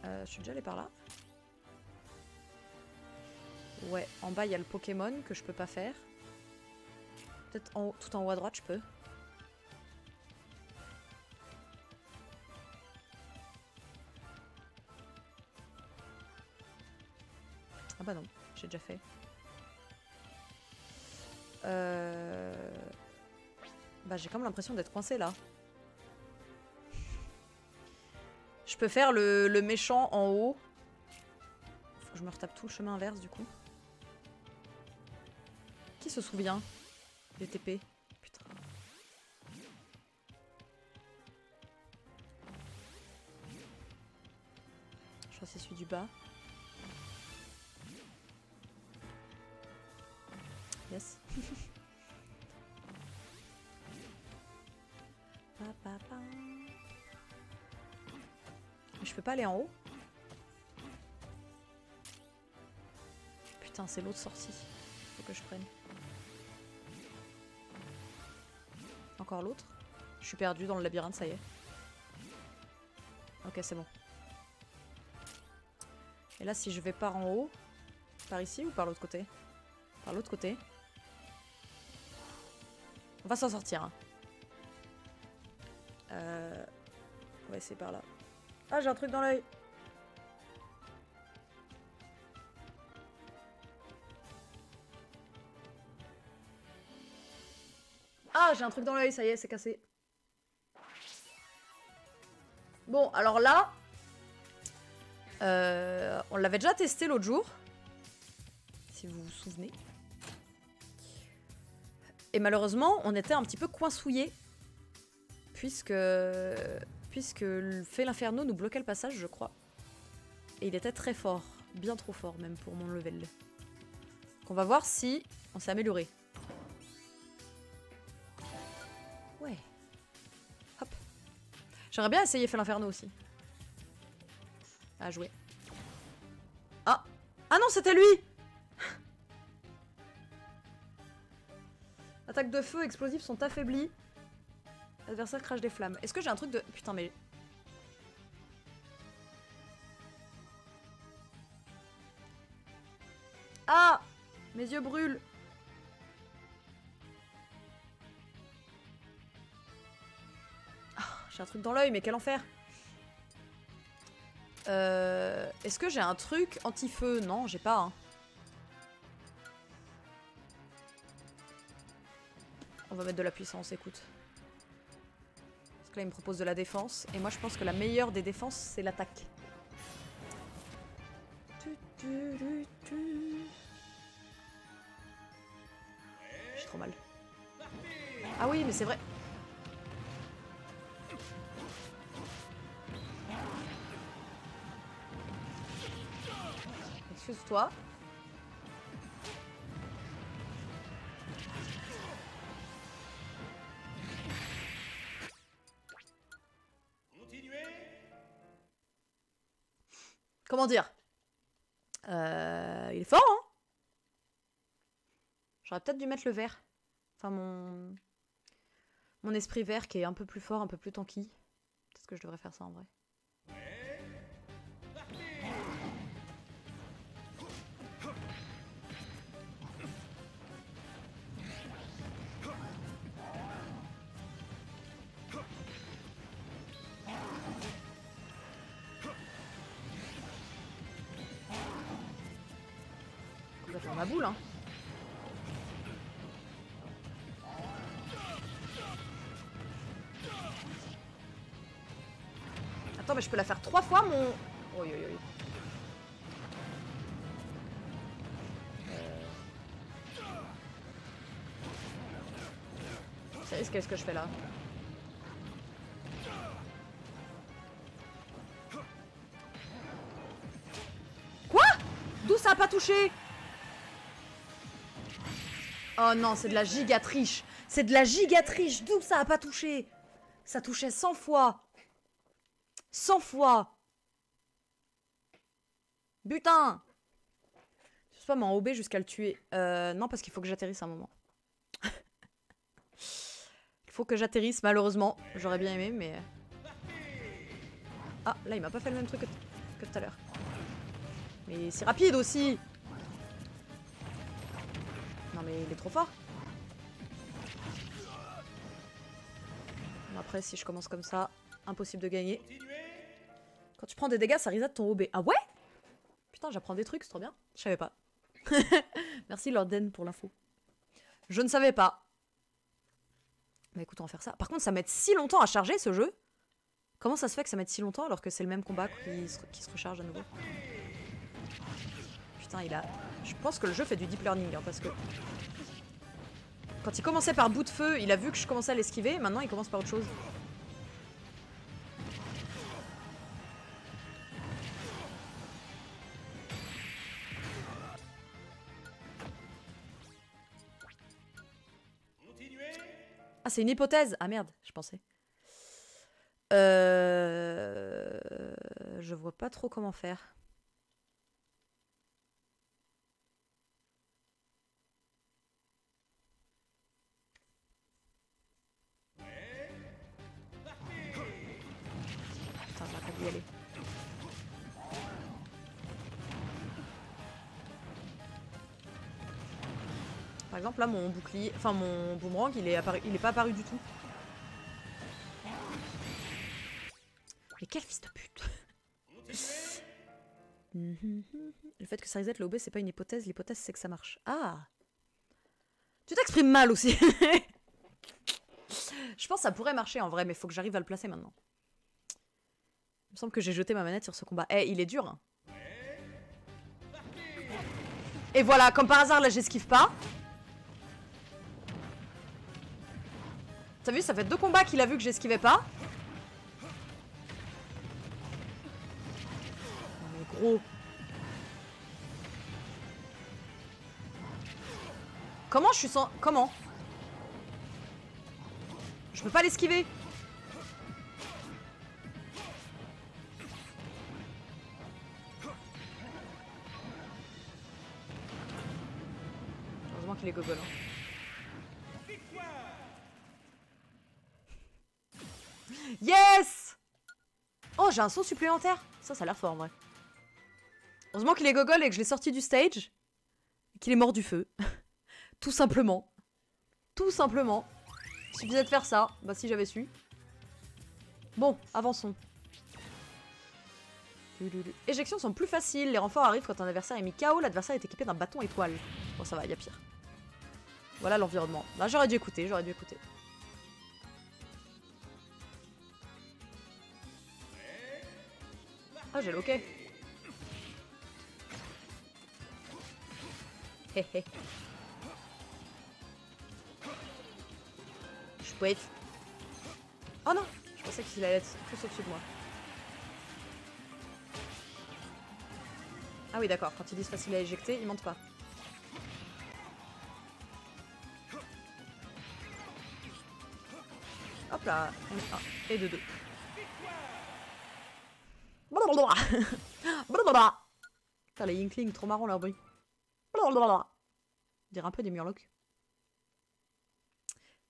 Je suis déjà allée par là. Ouais, en bas il y a le Pokémon que je peux pas faire. Peut-être tout en haut à droite je peux. Ah bah non, j'ai déjà fait. Bah j'ai comme l'impression d'être coincée là. Je peux faire le méchant en haut. Faut que je me retape tout le chemin inverse du coup. Qui se souvient des TP? Putain. Je crois que c'est celui du bas. Yes. Je peux pas aller en haut? Putain, c'est l'autre sortie. Faut que je prenne. Encore l'autre? Je suis perdue dans le labyrinthe, ça y est. Ok, c'est bon. Et là, si je vais par en haut, par ici ou par l'autre côté? Par l'autre côté. On va s'en sortir. Hein. On va essayer par là. Ah, j'ai un truc dans l'œil. Ah, j'ai un truc dans l'œil, ça y est, c'est cassé. Bon, alors là, on l'avait déjà testé l'autre jour, si vous vous souvenez. Et malheureusement, on était un petit peu coinsouillés, puisque le Fée l'Inferno nous bloquait le passage, je crois. Et il était très fort, bien trop fort même pour mon level. Donc on va voir si on s'est amélioré. Ouais. Hop. J'aimerais bien essayer Fée l'Inferno aussi. À jouer. Ah! Ah non, c'était lui! Attaques de feu explosifs sont affaiblies. L'adversaire crache des flammes. Est-ce que j'ai un truc de... Putain, mais... Ah! Mes yeux brûlent. Oh, j'ai un truc dans l'œil, mais quel enfer. Est-ce que j'ai un truc anti-feu? Non, j'ai pas. Hein. On va mettre de la puissance, écoute. Parce que là, il me propose de la défense. Et moi, je pense que la meilleure des défenses, c'est l'attaque. J'ai trop mal. Ah oui, mais c'est vrai. Excuse-toi. Comment dire? Il est fort, hein? J'aurais peut-être dû mettre le vert. Enfin, mon esprit vert qui est un peu plus fort, un peu plus tanky. Peut-être que je devrais faire ça en vrai. Je vais faire ma boule, hein. Attends, mais je peux la faire 3 fois, mon... Oui, oui, oui. C'est risqué ce que je fais là. Quoi? D'où ça a pas touché? Oh non, c'est de la giga triche. C'est de la giga triche. D'où ça a pas touché? Ça touchait 100 fois. 100 fois. Putain. Je sais pas m'enrober jusqu'à le tuer. Non, parce qu'il faut que j'atterrisse un moment. Il faut que j'atterrisse, malheureusement. J'aurais bien aimé, mais... Ah, là, il m'a pas fait le même truc que... que tout à l'heure. Mais c'est rapide aussi. Non mais il est trop fort. Bon, après si je commence comme ça, impossible de gagner. Quand tu prends des dégâts, ça reset ton OB. Ah ouais? Putain, j'apprends des trucs, c'est trop bien. Je savais pas. Merci Lord Den pour l'info. Je ne savais pas. Bah écoute, on va faire ça. Par contre, ça met si longtemps à charger ce jeu. Comment ça se fait que ça mette si longtemps alors que c'est le même combat qui se recharge à nouveau? Putain, il a... Je pense que le jeu fait du deep learning, hein, parce que... Quand il commençait par bout de feu, il a vu que je commençais à l'esquiver, maintenant il commence par autre chose. Ah, c'est une hypothèse. Ah merde, je pensais. Je vois pas trop comment faire. Putain, j'aurais pas dû y aller. Par exemple, là, mon bouclier... Enfin, mon boomerang, il est pas apparu du tout. Mais quel fils de pute. Le fait que ça reset l'OB, c'est pas une hypothèse. L'hypothèse, c'est que ça marche. Ah! Tu t'exprimes mal aussi. Je pense que ça pourrait marcher en vrai, mais faut que j'arrive à le placer maintenant. Il me semble que j'ai jeté ma manette sur ce combat. Eh, il est dur. Hein. Et voilà, comme par hasard, là, j'esquive pas. T'as vu, ça fait 2 combats qu'il a vu que j'esquivais pas. Non mais gros. Comment je suis sans... Comment? Je peux pas l'esquiver. Heureusement qu'il est gogol. Hein. Yes! Oh, j'ai un saut supplémentaire. Ça a l'air fort en vrai. Heureusement qu'il est gogol et que je l'ai sorti du stage. Et qu'il est mort du feu. Tout simplement. Tout simplement. Il suffisait de faire ça. Bah si j'avais su. Bon, avançons. Éjections sont plus faciles. Les renforts arrivent quand un adversaire est mis KO. L'adversaire est équipé d'un bâton étoile. Bon, ça va, il y a pire. Voilà l'environnement. Là, j'aurais dû écouter, j'aurais dû écouter. Ah, j'ai le ok. Hé hé. Je pouvais... Oh non! Je pensais qu'il allait être plus au-dessus de moi. Ah oui, d'accord. Quand ils disent facile à éjecter, ils mentent pas. Hop là. Et de 2. Putain, les Inklings, trop marrant leur bruit. On dirait un peu des Murlocs.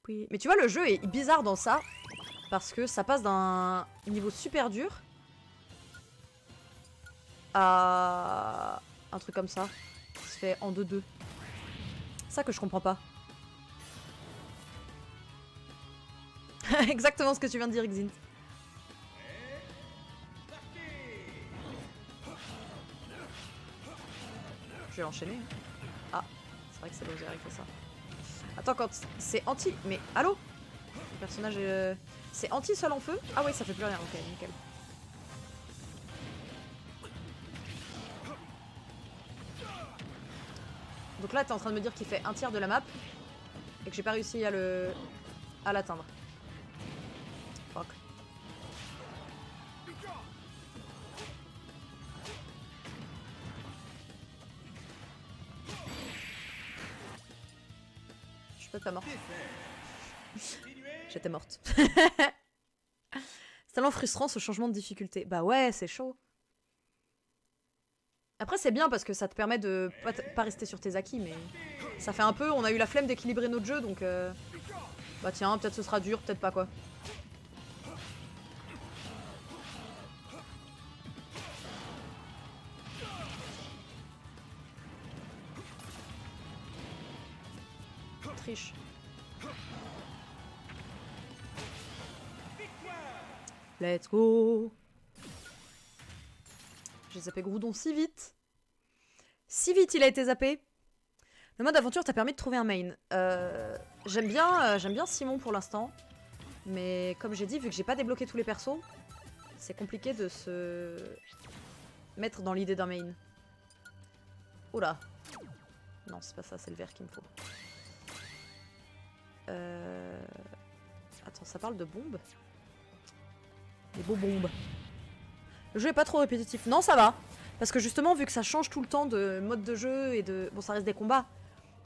Oui. Mais tu vois, le jeu est bizarre dans ça. Parce que ça passe d'un niveau super dur à un truc comme ça. Qui se fait en 2-2. C'est ça que je comprends pas. Exactement ce que tu viens de dire, Xint. Je vais l'enchaîner. Ah, c'est vrai que c'est Bowser qui fait ça. Attends, quand c'est anti... Mais allô? Le personnage c'est anti-sol en feu? Ah oui, ça fait plus rien, ok, nickel. Donc là, t'es en train de me dire qu'il fait un tiers de la map et que j'ai pas réussi à l'atteindre. Fuck. Je suis peut-être pas morte. J'étais morte. C'est tellement frustrant ce changement de difficulté. Bah ouais, c'est chaud. Après c'est bien parce que ça te permet de pas rester sur tes acquis, mais ça fait un peu, on a eu la flemme d'équilibrer notre jeu, donc bah tiens, peut-être ce sera dur, peut-être pas quoi. triche. Let's go. J'ai zappé Groudon si vite. Si vite il a été zappé. Le mode aventure t'a permis de trouver un main. J'aime bien Simon pour l'instant. Mais comme j'ai dit, vu que j'ai pas débloqué tous les persos, c'est compliqué de se mettre dans l'idée d'un main. Oula. Non, c'est pas ça, c'est le vert qu'il me faut. Attends, ça parle de bombes? Des beaux bombes. Le jeu est pas trop répétitif. Non, ça va. Parce que justement, vu que ça change tout le temps de mode de jeu et de... Bon, ça reste des combats.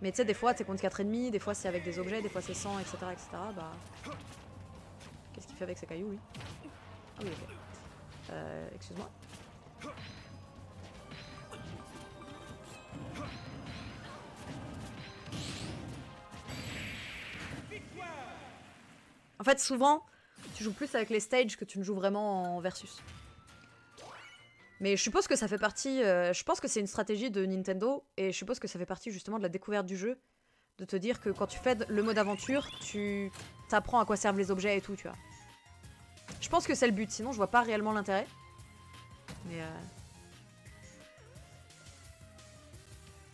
Mais tu sais, des fois, t'es contre 4 ennemis, des fois c'est avec des objets, des fois c'est sans, etc. etc. Bah... Qu'est-ce qu'il fait avec ses cailloux, lui? Ah oui, ok. Excuse-moi. En fait, souvent, tu joues plus avec les stages que tu ne joues vraiment en versus. Mais je suppose que ça fait partie... je pense que c'est une stratégie de Nintendo, et je suppose que ça fait partie justement de la découverte du jeu, de te dire que quand tu fais le mode aventure, tu t'apprends à quoi servent les objets et tout, tu vois. Je pense que c'est le but, sinon je vois pas réellement l'intérêt. Mais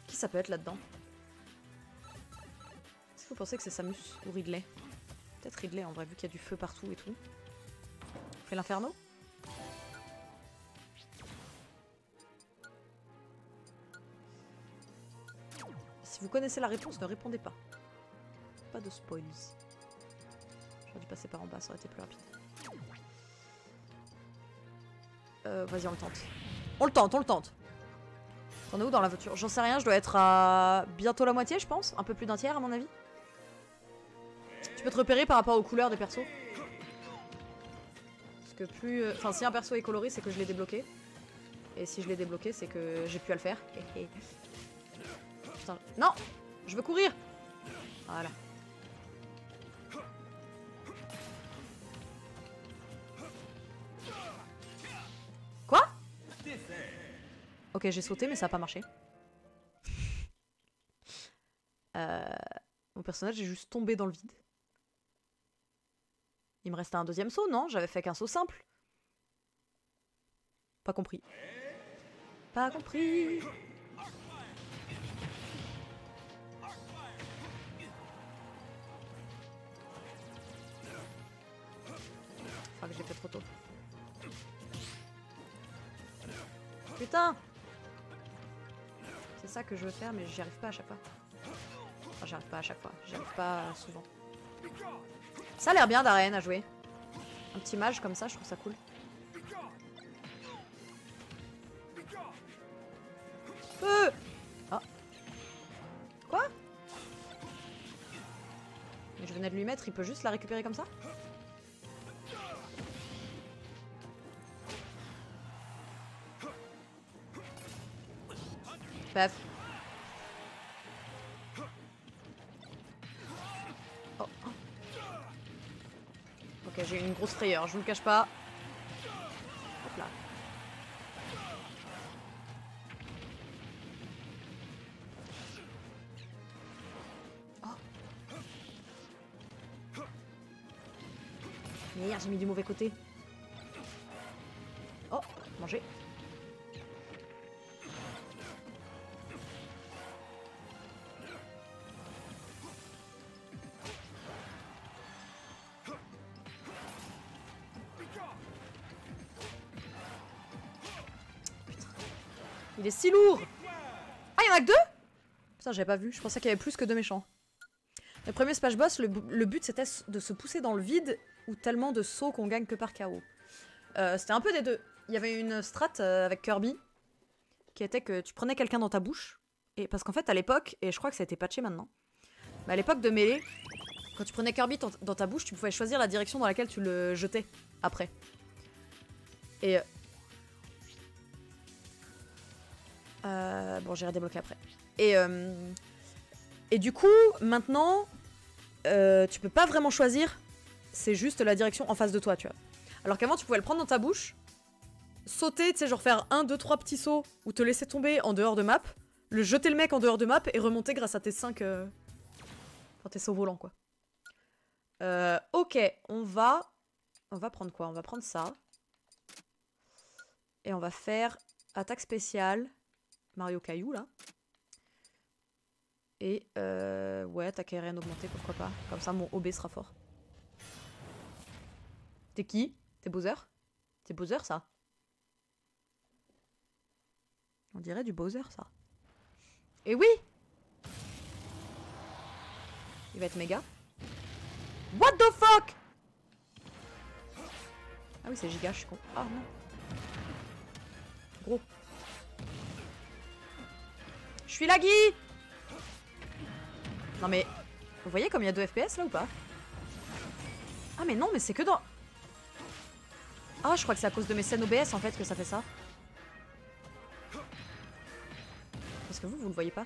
qui ça peut être là-dedans? Est-ce que vous pensez que c'est Samus ou Ridley? Peut-être Ridley en vrai, vu qu'il y a du feu partout et tout. On fait l'inferno? Si vous connaissez la réponse, ne répondez pas. Pas de spoils. J'aurais dû passer par en bas, ça aurait été plus rapide. Vas-y, on le tente. On le tente, on le tente. T'en es où dans la voiture? J'en sais rien, je dois être à bientôt la moitié, je pense. Un peu plus d'un tiers, à mon avis. Tu peux te repérer par rapport aux couleurs des persos. Parce que plus... Enfin, si un perso est coloré, c'est que je l'ai débloqué. Et si je l'ai débloqué, c'est que j'ai pu à le faire. Putain, non! Je veux courir! Voilà. Quoi? Ok, j'ai sauté, mais ça a pas marché. Mon personnage est juste tombé dans le vide. Il me restait un deuxième saut, non? J'avais fait qu'un saut simple. Pas compris. Pas compris. Enfin, que j'ai fait trop tôt. Putain! C'est ça que je veux faire, mais j'y arrive pas à chaque fois. Enfin, j'y arrive pas à chaque fois. J'y arrive pas souvent. Ça a l'air bien d'arène à jouer. Un petit mage comme ça, je trouve ça cool. Ah. Quoi? Mais je venais de lui mettre, il peut juste la récupérer comme ça? Paf. Oh. Ok, j'ai eu une grosse frayeur, je vous le cache pas. Hop là. Oh. Merde, j'ai mis du mauvais côté. Oh, manger. Il est si lourd! Ah, il y en a que deux? Putain, j'avais pas vu. Je pensais qu'il y avait plus que deux méchants. Le premier Smash Boss, le but c'était de se pousser dans le vide ou tellement de sauts qu'on gagne que par KO. C'était un peu des deux. Il y avait une strat avec Kirby qui était que tu prenais quelqu'un dans ta bouche. Et parce qu'en fait, à l'époque, et je crois que ça a été patché maintenant, mais à l'époque de Melee, quand tu prenais Kirby dans ta bouche, tu pouvais choisir la direction dans laquelle tu le jetais après. Et bon, j'irai débloquer après. Et du coup, maintenant, tu peux pas vraiment choisir. C'est juste la direction en face de toi, tu vois. Alors qu'avant, tu pouvais le prendre dans ta bouche, sauter, tu sais, genre faire 1, 2, 3 petits sauts, ou te laisser tomber en dehors de map, le jeter le mec en dehors de map et remonter grâce à tes 5... Quand t'es saut volant, quoi. Ok, on va prendre quoi? On va prendre ça. Et on va faire attaque spéciale. Mario Caillou, là. Et ouais, attaque aérienne augmentée, pourquoi pas. Comme ça, mon OB sera fort. T'es qui? T'es Bowser? T'es Bowser, ça? On dirait du Bowser, ça. Et oui! Il va être méga. What the fuck? Ah oui, c'est giga, je suis con. Ah non. Gros. Je suis laggy! Non mais... Vous voyez comme il y a 2 FPS là ou pas? Ah mais non, mais c'est que dans... Ah, je crois que c'est à cause de mes scènes OBS en fait que ça fait ça. Parce que vous le voyez pas.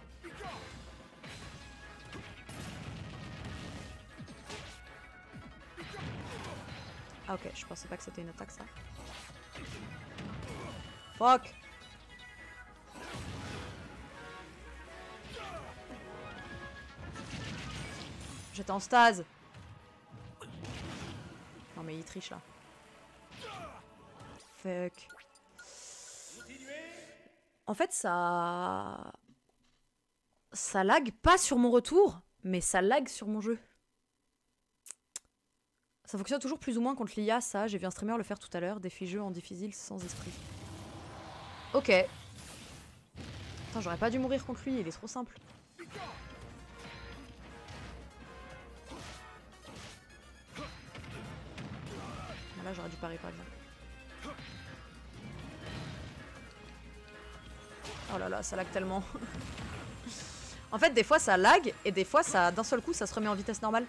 Ah ok, je pensais pas que c'était une attaque ça. Fuck! J'étais en stase. Non mais il triche là. Fuck. En fait ça lag pas sur mon retour, mais ça lag sur mon jeu. Ça fonctionne toujours plus ou moins contre l'IA, ça. J'ai vu un streamer le faire tout à l'heure. Défi jeu en difficile sans esprit. Ok. Attends, j'aurais pas dû mourir contre lui, il est trop simple. Là, j'aurais dû parier par exemple. Oh là là, ça lag tellement. En fait, des fois ça lag et des fois ça, d'un seul coup, ça se remet en vitesse normale.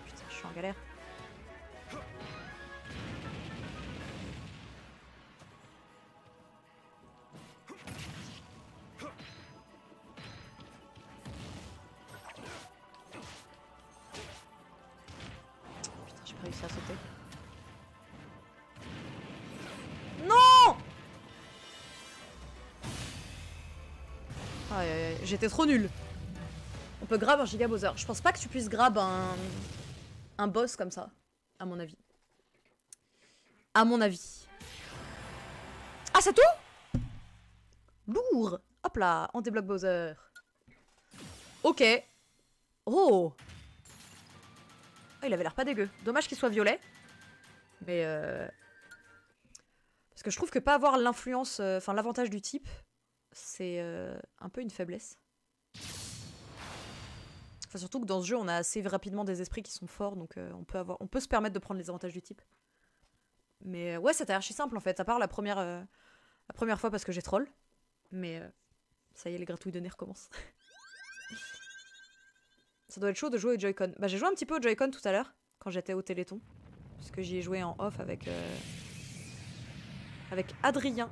Putain, je suis en galère. Réussi à sauter. Non! Aïe aïe aïe, j'étais trop nulle. On peut grab un giga Bowser. Je pense pas que tu puisses grab un boss comme ça, à mon avis. À mon avis. Ah, c'est tout? Lourd! Hop là, on débloque Bowser. Ok. Oh! Ah, il avait l'air pas dégueu. Dommage qu'il soit violet. Mais parce que je trouve que pas avoir l'influence, enfin l'avantage du type, c'est un peu une faiblesse. Enfin, surtout que dans ce jeu, on a assez rapidement des esprits qui sont forts, donc on peut se permettre de prendre les avantages du type. Mais ouais, c'était archi simple en fait, à part la première fois parce que j'ai troll. Mais ça y est, les gratouilles de nez recommencent. Ça doit être chaud de jouer au Joy-Con. Bah, j'ai joué un petit peu au Joy-Con tout à l'heure, quand j'étais au Téléthon. Parce que j'y ai joué en off avec Adrien,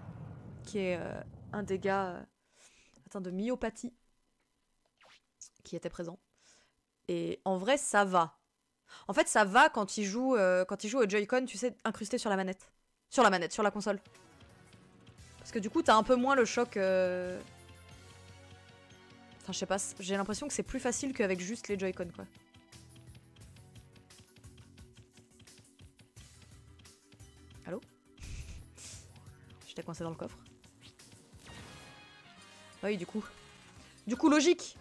qui est un des gars atteints de myopathie, qui était présent. Et en vrai, ça va. En fait, ça va quand il joue au Joy-Con, tu sais, incrusté sur la manette. Sur la console. Parce que du coup, t'as un peu moins le choc... Enfin, je sais pas, j'ai l'impression que c'est plus facile qu'avec juste les Joy-Con, quoi. Allô? J'étais coincé dans le coffre. Oui, du coup. Du coup, logique.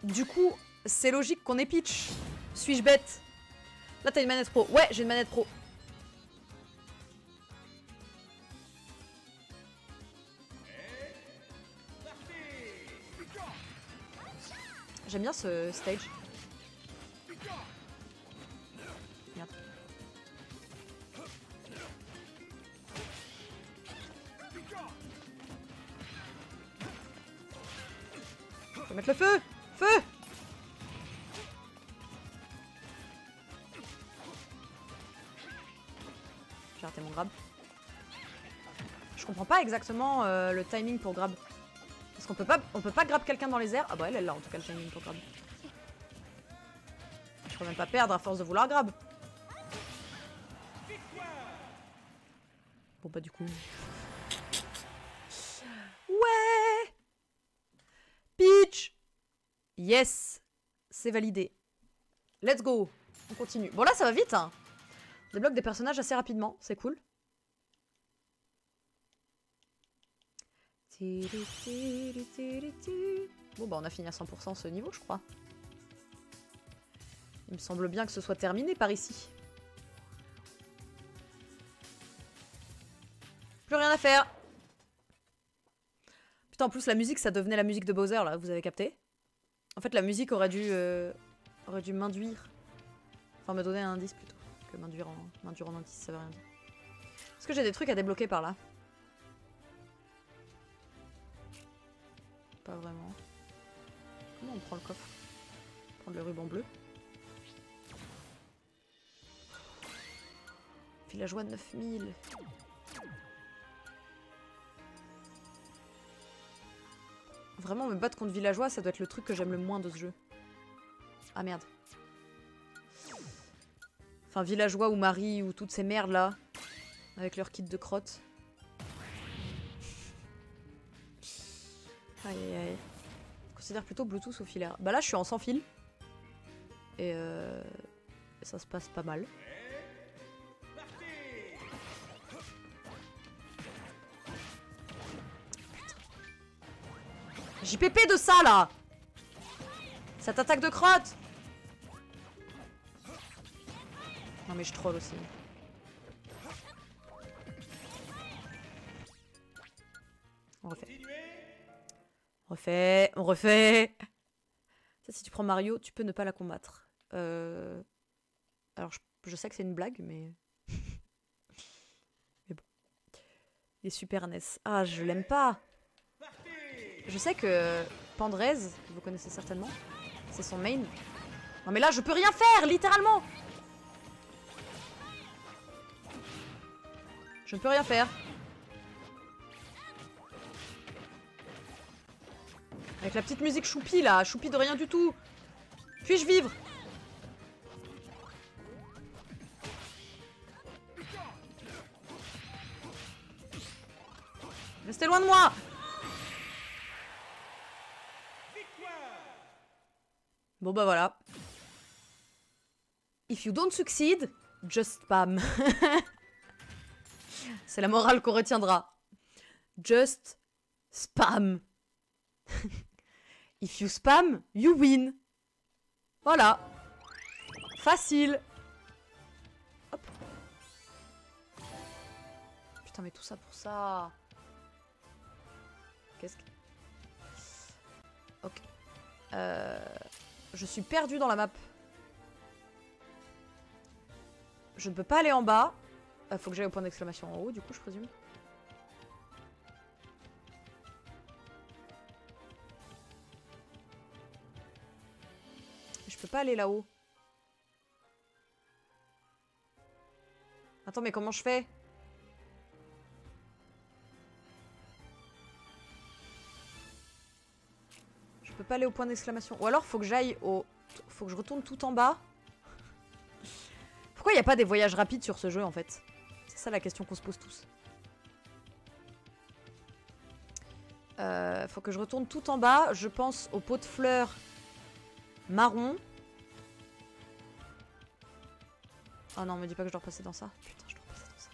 Du coup, c'est logique qu'on ait Peach. Suis-je bête? Là, t'as une manette pro. Ouais, j'ai une manette pro. J'aime bien ce stage. Merde. Faut mettre le feu! Feu! J'ai raté mon grab. Je comprends pas exactement le timing pour grab. on peut pas grab quelqu'un dans les airs. Ah bah elle l'a en tout cas le timing pour grab. Je peux même pas perdre à force de vouloir grab. Bon bah du coup... Ouais. Peach. Yes. C'est validé. Let's go. On continue. Bon là ça va vite hein. On débloque des personnages assez rapidement. C'est cool. Bon bah on a fini à 100% ce niveau je crois. Il me semble bien que ce soit terminé par ici. Plus rien à faire. Putain en plus la musique ça devenait la musique de Bowser là, vous avez capté? En fait la musique aurait dû m'induire. Enfin me donner un indice plutôt que m'induire en indice, ça veut rien dire. Est-ce que j'ai des trucs à débloquer par là? Pas vraiment. Comment on prend le coffre? Prendre le ruban bleu. Villageois de 9000. Vraiment me battre contre villageois, ça doit être le truc que j'aime le moins de ce jeu. Ah merde. Enfin villageois ou Marie ou toutes ces merdes là. Avec leur kit de crotte. Aïe aïe aïe. Je considère plutôt Bluetooth ou filaire. Bah là je suis en sans fil. Et ça se passe pas mal. JPP de ça là. Cette attaque de crotte. Non mais je troll aussi. On refait. On refait. Ça, si tu prends Mario, tu peux ne pas la combattre. Alors, je sais que c'est une blague, mais... mais bon. Il est super NES. Ah, je l'aime pas. Je sais que Pandrez, que vous connaissez certainement, c'est son main. Non mais là, je peux rien faire, littéralement. Je ne peux rien faire. Avec la petite musique choupi là, choupi de rien du tout. Puis-je vivre? Restez loin de moi. Bon bah voilà. If you don't succeed, just spam. C'est la morale qu'on retiendra. Just spam. If you spam, you win. Voilà. Facile. Hop. Putain, mais tout ça pour ça. Qu'est-ce que... Ok. Je suis perdue dans la map. Je ne peux pas aller en bas. Faut que j'aille au point d'exclamation en haut, du coup, je présume. Je peux pas aller là-haut. Attends, mais comment je fais? Je peux pas aller au point d'exclamation. Ou alors, faut que j'aille au... Faut que je retourne tout en bas. Pourquoi il n'y a pas des voyages rapides sur ce jeu, en fait? C'est ça la question qu'on se pose tous. Faut que je retourne tout en bas. Je pense au pot de fleurs marron. Oh non, me dis pas que je dois repasser dans ça. Putain, je dois repasser dans ça.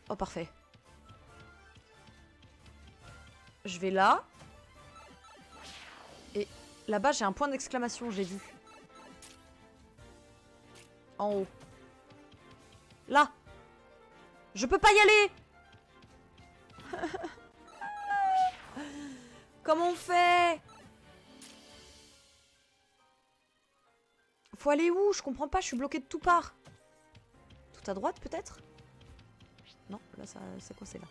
Oh, parfait. Je vais là. Et là-bas, j'ai un point d'exclamation, j'ai vu. En haut. Là. Je peux pas y aller. Comment on fait? Faut aller où? Je comprends pas, je suis bloquée de tout part. Tout à droite peut-être? Non, là ça c'est quoi, c'est là.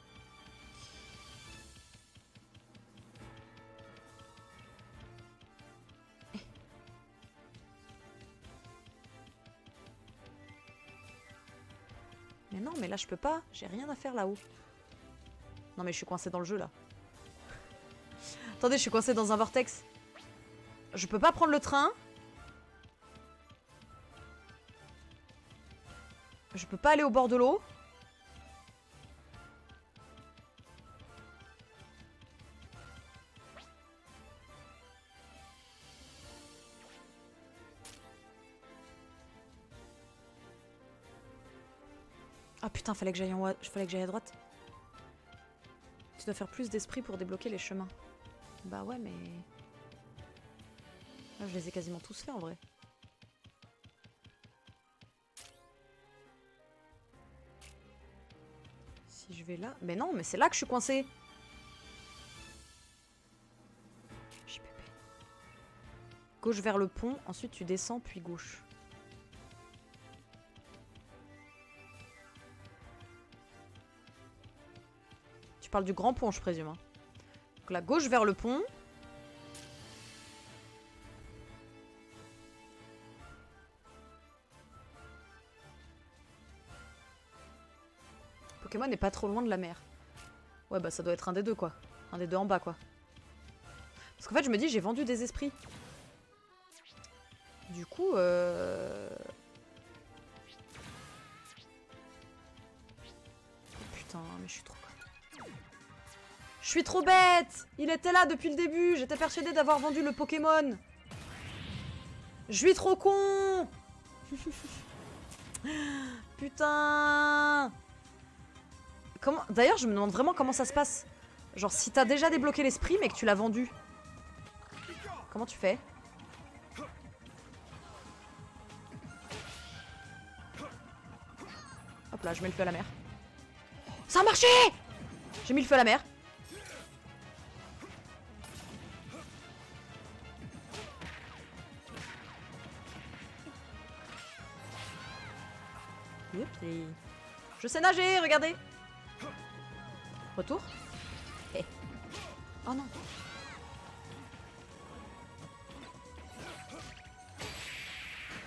Mais non, mais là je peux pas, j'ai rien à faire là-haut. Non mais je suis coincée dans le jeu là. Attendez, je suis coincée dans un vortex. Je peux pas prendre le train. Je peux pas aller au bord de l'eau. Ah putain, fallait que j'aille à droite. Tu dois faire plus d'esprit pour débloquer les chemins. Bah ouais, mais... Là, je les ai quasiment tous faits en vrai. Si je vais là... Mais non, mais c'est là que je suis coincée. JPP. Gauche vers le pont, ensuite tu descends, puis gauche. Tu parles du grand pont, je présume. Hein. Donc la gauche vers le pont. Pokémon n'est pas trop loin de la mer. Ouais, bah ça doit être un des deux, quoi. Un des deux en bas, quoi. Parce qu'en fait, je me dis, j'ai vendu des esprits. Du coup, Putain, mais je suis trop... Je suis trop bête! Il était là depuis le début, j'étais persuadée d'avoir vendu le Pokémon. Je suis trop con. Putain. Comment... D'ailleurs, je me demande vraiment comment ça se passe. Genre, si t'as déjà débloqué l'esprit, mais que tu l'as vendu. Comment tu fais? Hop là, je mets le feu à la mer. Ça a marché! J'ai mis le feu à la mer. Youpi. Je sais nager, regardez. Retour. Hey. Oh non.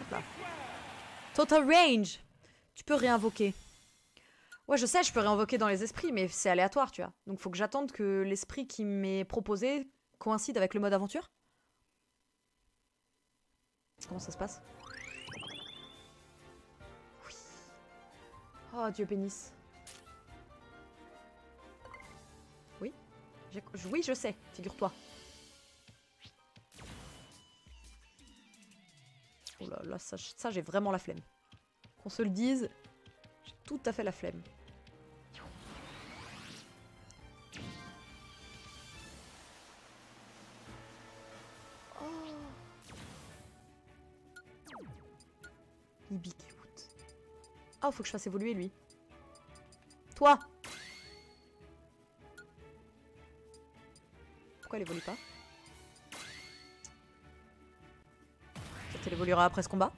Hop là. Total range. Tu peux réinvoquer. Ouais, je sais, je peux réinvoquer dans les esprits, mais c'est aléatoire, tu vois. Donc faut que j'attende que l'esprit qui m'est proposé coïncide avec le mode aventure. Comment ça se passe? Oui. Oh, Dieu bénisse. Oui. Oui, je sais, figure-toi. Oh là là, ça j'ai vraiment la flemme. Qu'on se le dise, j'ai tout à fait la flemme. Ubiquite. Ah, faut que je fasse évoluer lui. Toi! Pourquoi elle évolue pas? Peut-être elle évoluera après ce combat.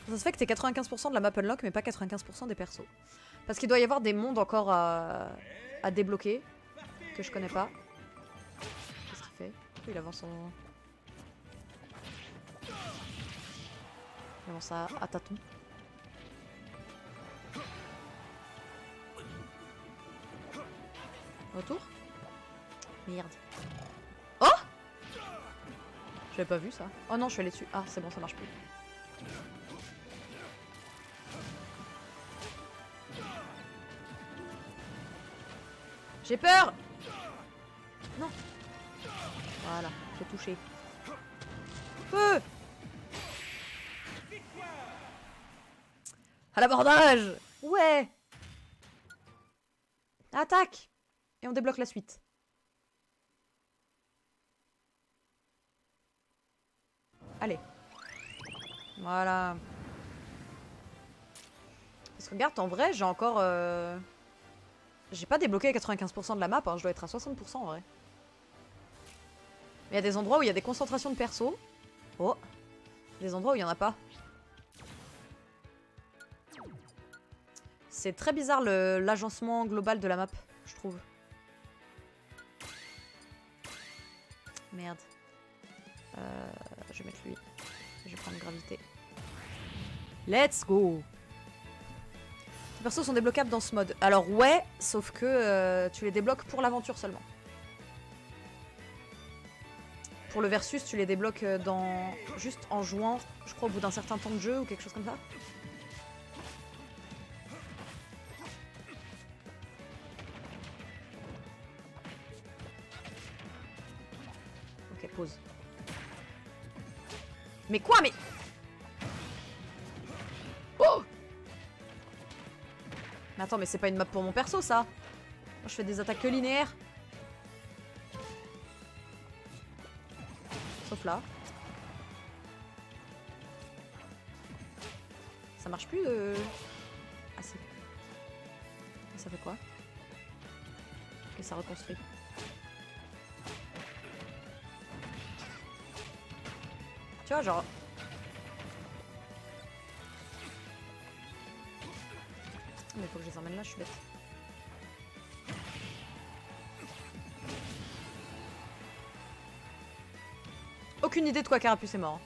Ça se fait que t'es 95% de la map unlock, mais pas 95% des persos. Parce qu'il doit y avoir des mondes encore à débloquer, que je connais pas. Qu'est-ce qu'il fait? Il avance en... Il avance à tâtons. Retour? Merde. Oh! J'avais pas vu ça. Oh non, je suis allée dessus. Ah, c'est bon, ça marche plus. J'ai peur! Non. Voilà, j'ai touché. Feu! À l'abordage! Ouais! Attaque! Et on débloque la suite. Allez. Voilà. Parce que regarde, en vrai, j'ai encore... J'ai pas débloqué 95% de la map, hein. Je dois être à 60% en vrai. Mais il y a des endroits où il y a des concentrations de persos. Oh. Des endroits où il y en a pas. C'est très bizarre l'agencement global de la map, je trouve. Merde. Je vais mettre lui. Je vais prendre gravité. Let's go! Les persos sont débloquables dans ce mode. Alors ouais, sauf que tu les débloques pour l'aventure seulement. Pour le versus, tu les débloques dans juste en jouant, je crois au bout d'un certain temps de jeu ou quelque chose comme ça. Ok, pause. Mais quoi, mais... Oh! Mais attends, mais c'est pas une map pour mon perso, ça. Moi, je fais des attaques que linéaires. Sauf là. Ça marche plus Ah si. Ça fait quoi? Ok, ça reconstruit. Tu vois, genre... Mais faut que je les emmène là, je suis bête. Aucune idée de quoi Carapuce est mort.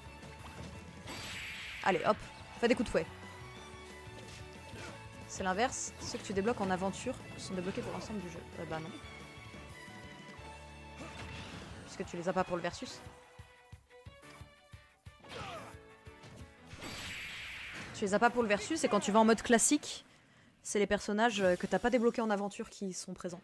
Allez, hop, fais des coups de fouet. C'est l'inverse. Ceux que tu débloques en aventure sont débloqués pour l'ensemble du jeu. Bah non. Puisque tu les as pas pour le versus. Tu les as pas pour le versus et quand tu vas en mode classique, c'est les personnages que t'as pas débloqués en aventure qui sont présents.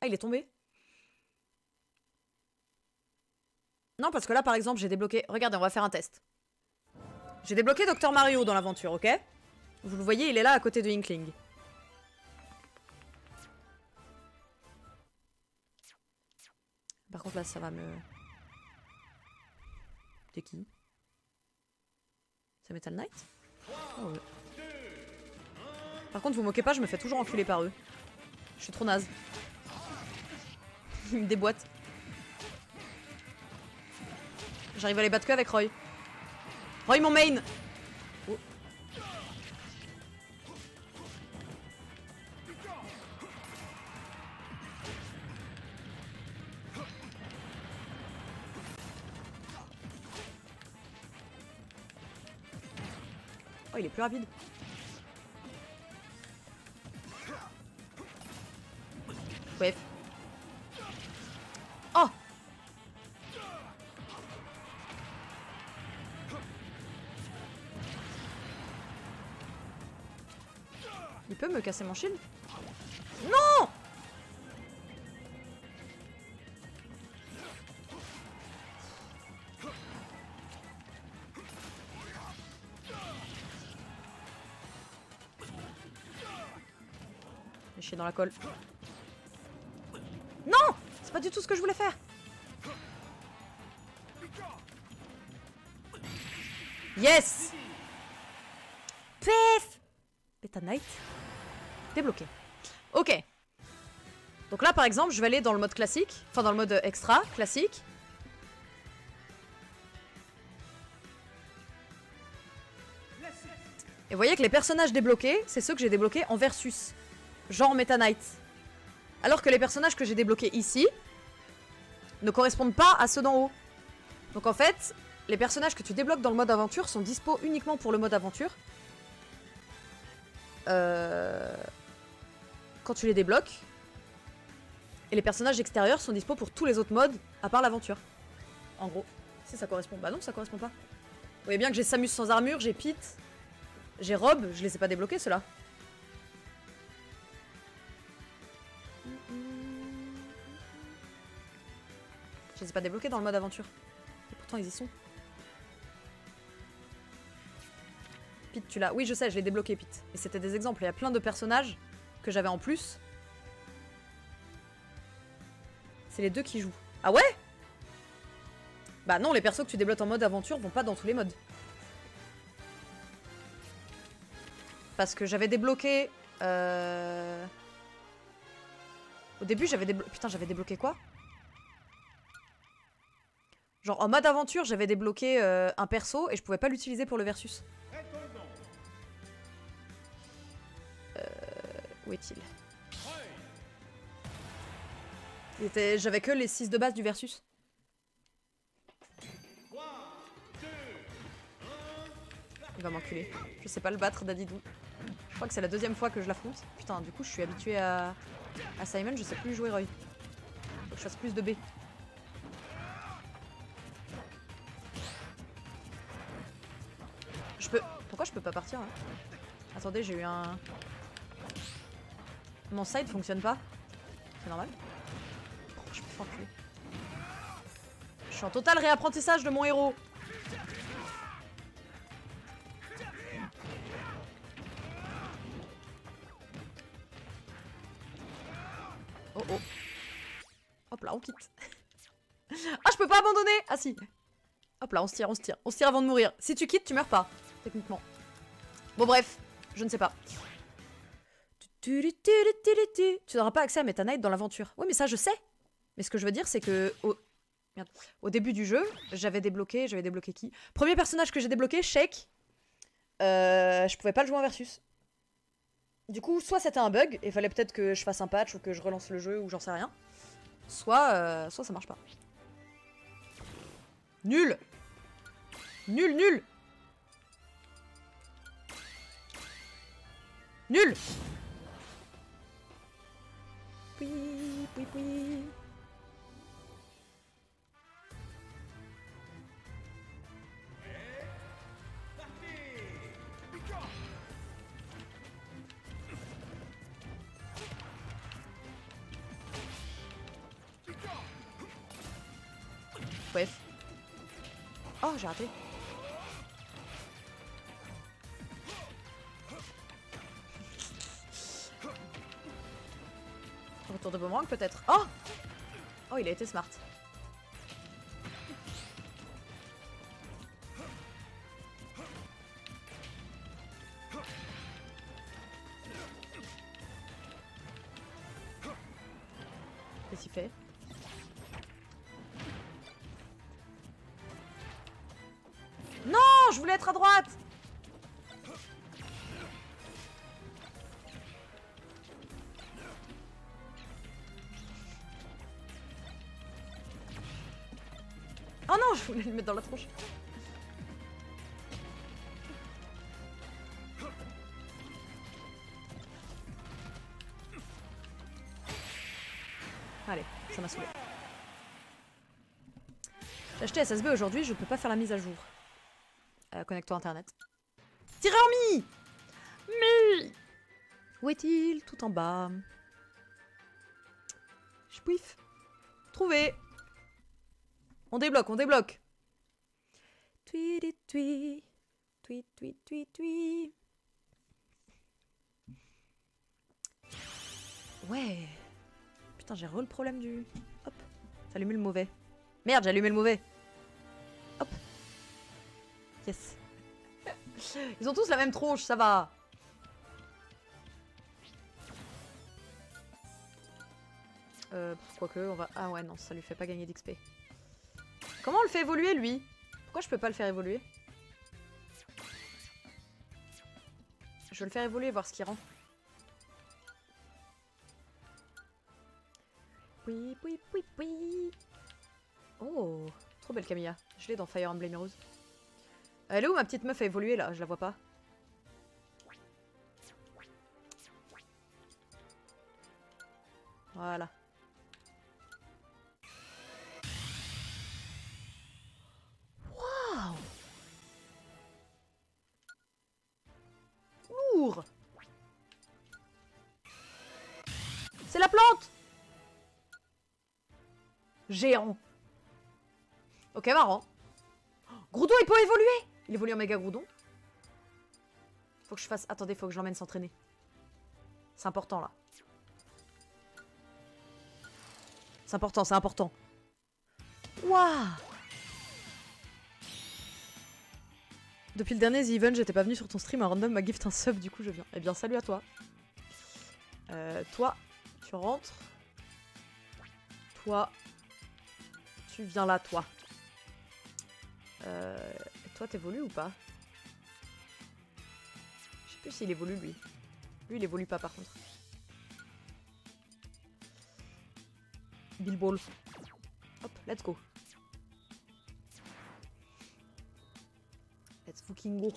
Ah, il est tombé? Non, parce que là, par exemple, j'ai débloqué... Regardez, on va faire un test. J'ai débloqué Dr Mario dans l'aventure, ok? Vous le voyez, il est là à côté de Inkling. Par contre, là, ça va me... C'est qui? C'est Metal Knight? Oh, ouais. Par contre, vous moquez pas, je me fais toujours enculer par eux. Je suis trop naze. Ils me déboîtent. J'arrive à les battre que avec Roy. Roy, mon main! Oh. Oh, il est plus rapide. Ouais. Oh! Il peut me casser mon shield? Non! J'ai chié dans la colle. Non! C'est pas du tout ce que je voulais faire. Yes! Pef! Beta Knight. Débloqué. Ok. Donc là, par exemple, je vais aller dans le mode classique. Enfin, dans le mode extra, classique. Et vous voyez que les personnages débloqués, c'est ceux que j'ai débloqués en versus. Genre Meta Knight. Alors que les personnages que j'ai débloqués ici ne correspondent pas à ceux d'en haut. Donc en fait, les personnages que tu débloques dans le mode aventure sont dispo uniquement pour le mode aventure. Quand tu les débloques. Et les personnages extérieurs sont dispo pour tous les autres modes, à part l'aventure. En gros. Si ça correspond. Bah non, ça correspond pas. Vous voyez bien que j'ai Samus sans armure, j'ai Pete, j'ai Rob, je les ai pas débloqués ceux-là. Je les ai pas débloqués dans le mode aventure. Et pourtant ils y sont. Pete, tu l'as. Oui, je sais, je l'ai débloqué, Pete. Et c'était des exemples. Il y a plein de personnages que j'avais en plus. C'est les deux qui jouent. Ah ouais? Bah non, les persos que tu débloques en mode aventure vont pas dans tous les modes. Parce que j'avais débloqué... Au début, j'avais débloqué... Putain, j'avais débloqué quoi? Genre, en mode aventure, j'avais débloqué un perso et je pouvais pas l'utiliser pour le versus. Où est-il? J'avais que les 6 de base du versus. Il va m'enculer. Je sais pas le battre, Dadidou. Je crois que c'est la 2e fois que je l'affronte. Putain, du coup, je suis habituée à Simon, je sais plus jouer Roy. Faut que je fasse plus de B. Je peux... Pourquoi je peux pas partir, hein? Attendez, j'ai eu un... Mon side fonctionne pas. C'est normal. Oh, je me fais enculer. Je suis en total réapprentissage de mon héros. Oh oh. Hop là, on quitte. Ah, je peux pas abandonner. Ah si. Hop là, on se tire, on se tire. On se tire avant de mourir. Si tu quittes, tu meurs pas. Techniquement. Bon bref, je ne sais pas. Tu n'auras pas accès à Meta Knight dans l'aventure. Oui mais ça je sais. Mais ce que je veux dire c'est que... Merde. Au début du jeu, j'avais débloqué qui? Premier personnage que j'ai débloqué, Shake. Je pouvais pas le jouer en versus. Du coup, soit c'était un bug, et fallait peut-être que je fasse un patch ou que je relance le jeu ou j'en sais rien. Soit ça marche pas. Nul! Nul, nul! Nul! Oui, oui, oui. Bref. Oh, j'ai raté. Retour de boomerang peut-être. Oh! Oh, il a été smart. Qu'est-ce qu'il fait? Non, je voulais être à droite. Oh non, je voulais le mettre dans la tronche. Allez, ça m'a saoulé. J'ai acheté SSB aujourd'hui, je peux pas faire la mise à jour. Connecte-toi à internet. Tirez en mi! Mi! Où est-il? Tout en bas. Chpouif. Trouvé. On débloque, on débloque. Tweet, tweet. Tweet, tweet, tweet, tweet. Ouais. Putain, j'ai re le problème du... Hop. J'ai allumé le mauvais. Merde, j'ai allumé le mauvais. Hop. Yes. Ils ont tous la même tronche, ça va. Quoique, on va... Ah ouais, non, ça lui fait pas gagner d'XP. Comment on le fait évoluer, lui? Pourquoi je peux pas le faire évoluer? Je vais le faire évoluer, voir ce qu'il rend. Oui, oui, oui, oui. Oh, trop belle Camilla. Je l'ai dans Fire Emblem Heroes. Elle est où ma petite meuf à évoluer là? Je la vois pas. Voilà. Waouh! Lourd! C'est la plante! Géant. Ok, marrant. Groudon, il peut évoluer! Il évolue en méga Groudon. Faut que je fasse... Attendez, faut que je l'emmène s'entraîner. C'est important, là. C'est important, c'est important. Waouh! Depuis le dernier The Event, j'étais pas venu sur ton stream, un random m'a gift un sub, du coup je viens. Eh bien, salut à toi. Toi, tu rentres. Toi, tu viens là, toi. Toi, t'évolues ou pas? Je sais plus s'il évolue, lui. Lui, il évolue pas, par contre. Bilball. Hop, let's go. Let's fucking go.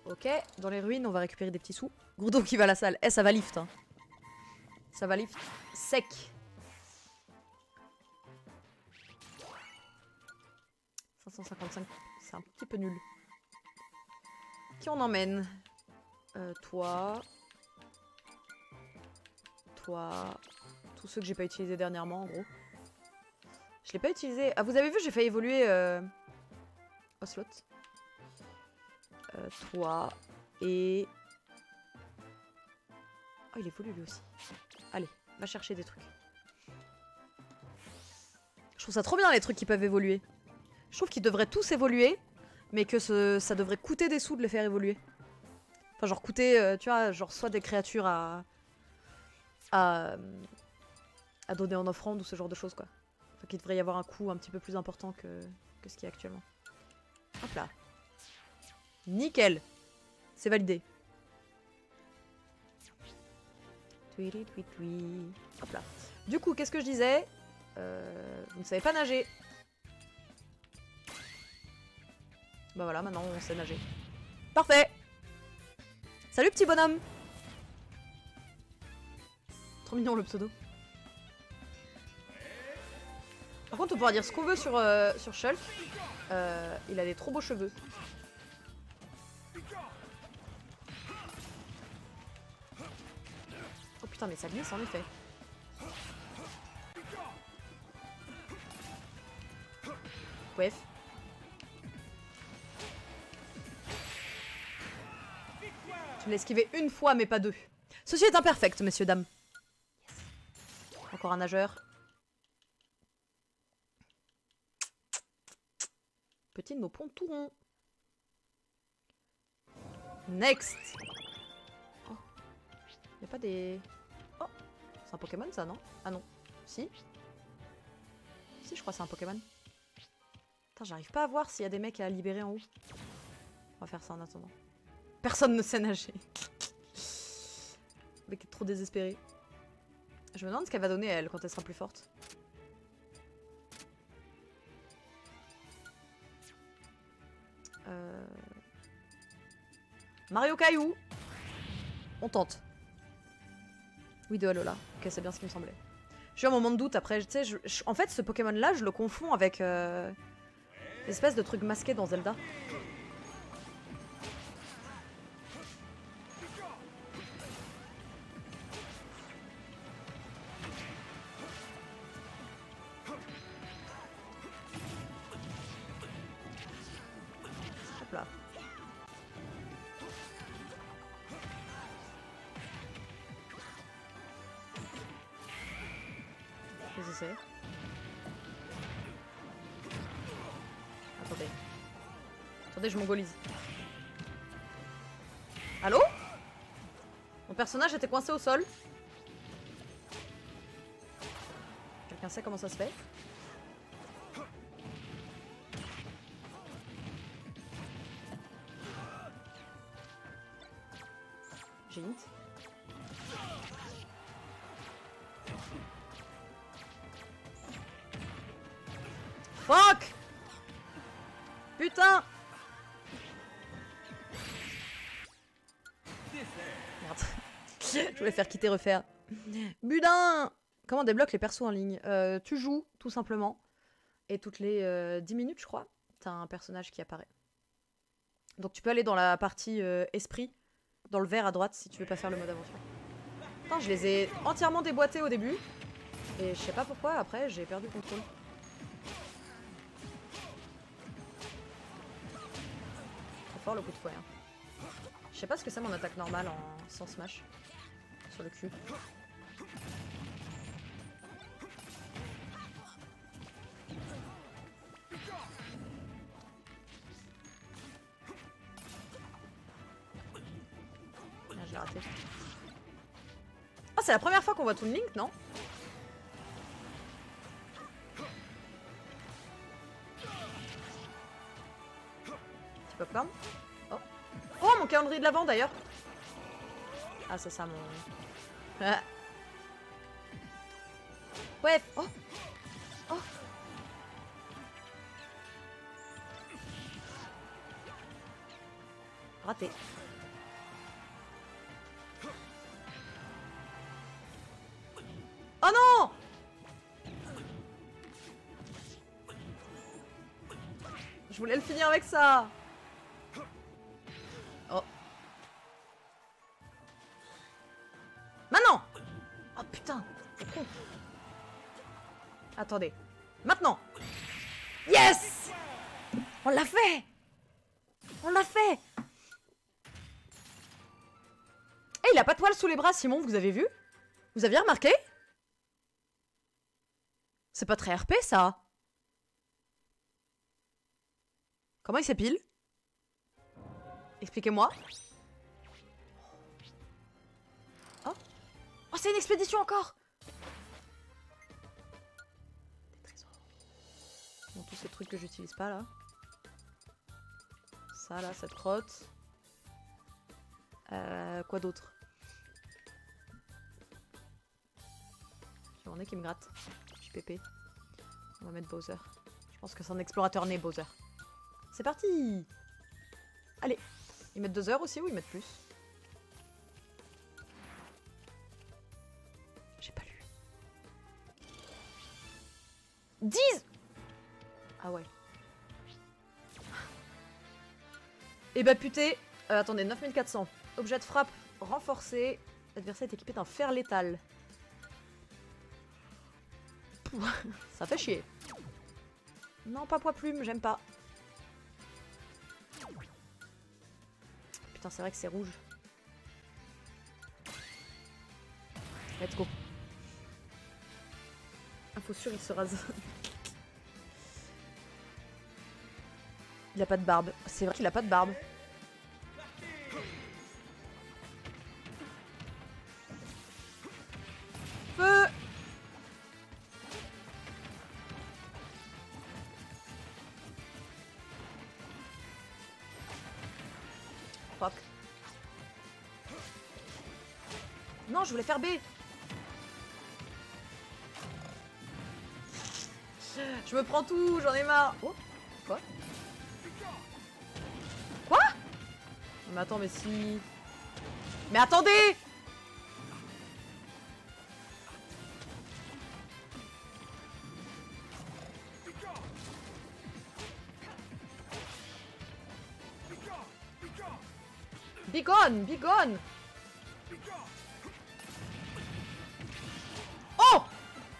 Ok, dans les ruines, on va récupérer des petits sous. Gourdon qui va à la salle. Eh, ça va lift. Hein. Ça va lift sec. « 555, c'est un petit peu nul. Qui on emmène? Toi. Toi. Tous ceux que j'ai pas utilisés dernièrement, en gros. Je l'ai pas utilisé. Ah, vous avez vu, j'ai fait évoluer Ocelot. Toi. Et... Oh, il évolue lui aussi. Allez, va chercher des trucs. Je trouve ça trop bien les trucs qui peuvent évoluer. Je trouve qu'ils devraient tous évoluer, mais que ça devrait coûter des sous de les faire évoluer. Enfin, genre coûter, tu vois, genre soit des créatures à donner en offrande ou ce genre de choses, quoi. Enfin, qu'il devrait y avoir un coût un petit peu plus important que ce qu'il y a actuellement. Hop là. Nickel. C'est validé. Hop là. Du coup, qu'est-ce que je disais? Vous ne savez pas nager. Bah voilà, maintenant on sait nager. Parfait. Salut petit bonhomme. Trop mignon le pseudo. Par contre on pourra dire ce qu'on veut sur Shulk. Il a des trop beaux cheveux. Oh putain mais ça glisse en effet. Bref. Tu l'as esquivé une fois, mais pas deux. Ceci est imperfect, messieurs, dames. Yes. Encore un nageur. Petit Nopon tout rond. Next. Oh. Y'a pas des... Oh. C'est un Pokémon, ça, non? Ah non. Si. Si, je crois que c'est un Pokémon. Putain, j'arrive pas à voir s'il y a des mecs à libérer en haut. On va faire ça en attendant. Personne ne sait nager. Le mec est trop désespéré. Je me demande ce qu'elle va donner elle quand elle sera plus forte. Mario Caillou. On tente. Oui de Alola. Ok, c'est bien ce qui me semblait. J'ai eu un moment de doute après. Tu sais, en fait, ce Pokémon là, je le confonds avec l'espèce de truc masqué dans Zelda. Attendez. Attendez, je mongolise. Allô? Mon personnage était coincé au sol. Quelqu'un sait comment ça se fait? J'ai hint. Fuck! Putain! Merde. Je voulais faire quitter refaire. Budin! Comment on débloque les persos en ligne? Tu joues, tout simplement. Et toutes les 10 minutes, je crois, t'as un personnage qui apparaît. Donc tu peux aller dans la partie esprit, dans le vert à droite, si tu veux pas faire le mode aventure. Putain, je les ai entièrement déboîtés au début. Et je sais pas pourquoi, après, j'ai perdu le contrôle. Fort le coup de fouet. Hein. Je sais pas ce que c'est mon attaque normale sans smash. Sur le cul. Ah, je l'ai raté. Oh, c'est la première fois qu'on voit Toon Link, non? Petit popcorn. Oh. Oh, mon calendrier de l'avant d'ailleurs. Ah, c'est ça mon... Ah. Ouais. Oh. Oh. Raté. Oh non! Je voulais le finir avec ça. Oh. Maintenant! Oh putain, c'est con. Attendez. Maintenant! Yes! On l'a fait! On l'a fait! Eh, il a pas de poils sous les bras, Simon, vous avez vu? Vous aviez remarqué? C'est pas très RP, ça. Comment il s'épile? Expliquez-moi. Oh. Oh, c'est une expédition encore! Des trésors. Bon, tous ces trucs que j'utilise pas, là. Ça, là, cette crotte. Quoi d'autre? J'en ai qui me gratte. Je suis pépé. On va mettre Bowser. Je pense que c'est un explorateur né, Bowser. C'est parti! Allez. Ils mettent 2 heures aussi ou ils mettent plus? J'ai pas lu. 10! Ah ouais. Et bah putain. Attendez, 9400. Objet de frappe renforcé. L'adversaire est équipé d'un fer létal. Ça fait chier. Non, pas poids plume, j'aime pas. Putain, c'est vrai que c'est rouge. Let's go. Info sûre, il se rase. Il a pas de barbe. C'est vrai qu'il a pas de barbe. Feu! Fuck. Non, je voulais faire B. Je me prends tout, j'en ai marre. Oh, quoi? Quoi? Mais attends, mais si... Mais attendez! Be gone! Be gone! Oh!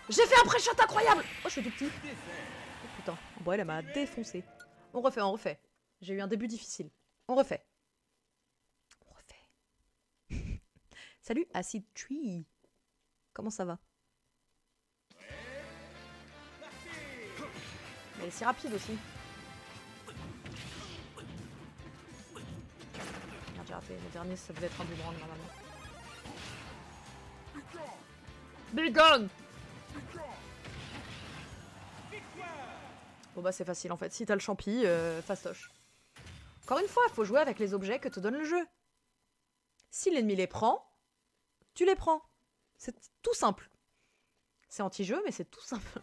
J'ai fait un pré-shot incroyable! Oh, je suis tout petit. Oh putain. Bon, elle m'a défoncé. On refait, on refait. J'ai eu un début difficile. On refait. On refait. Salut, Acid Tree. Comment ça va? Elle est si rapide aussi. Merde, j'ai raté. Le dernier, ça devait être un boomerang normalement. Be gone! Bon bah c'est facile en fait. Si t'as le champi, fastoche. Encore une fois, faut jouer avec les objets que te donne le jeu. Si l'ennemi les prend, tu les prends. C'est tout simple. C'est anti-jeu, mais c'est tout simple.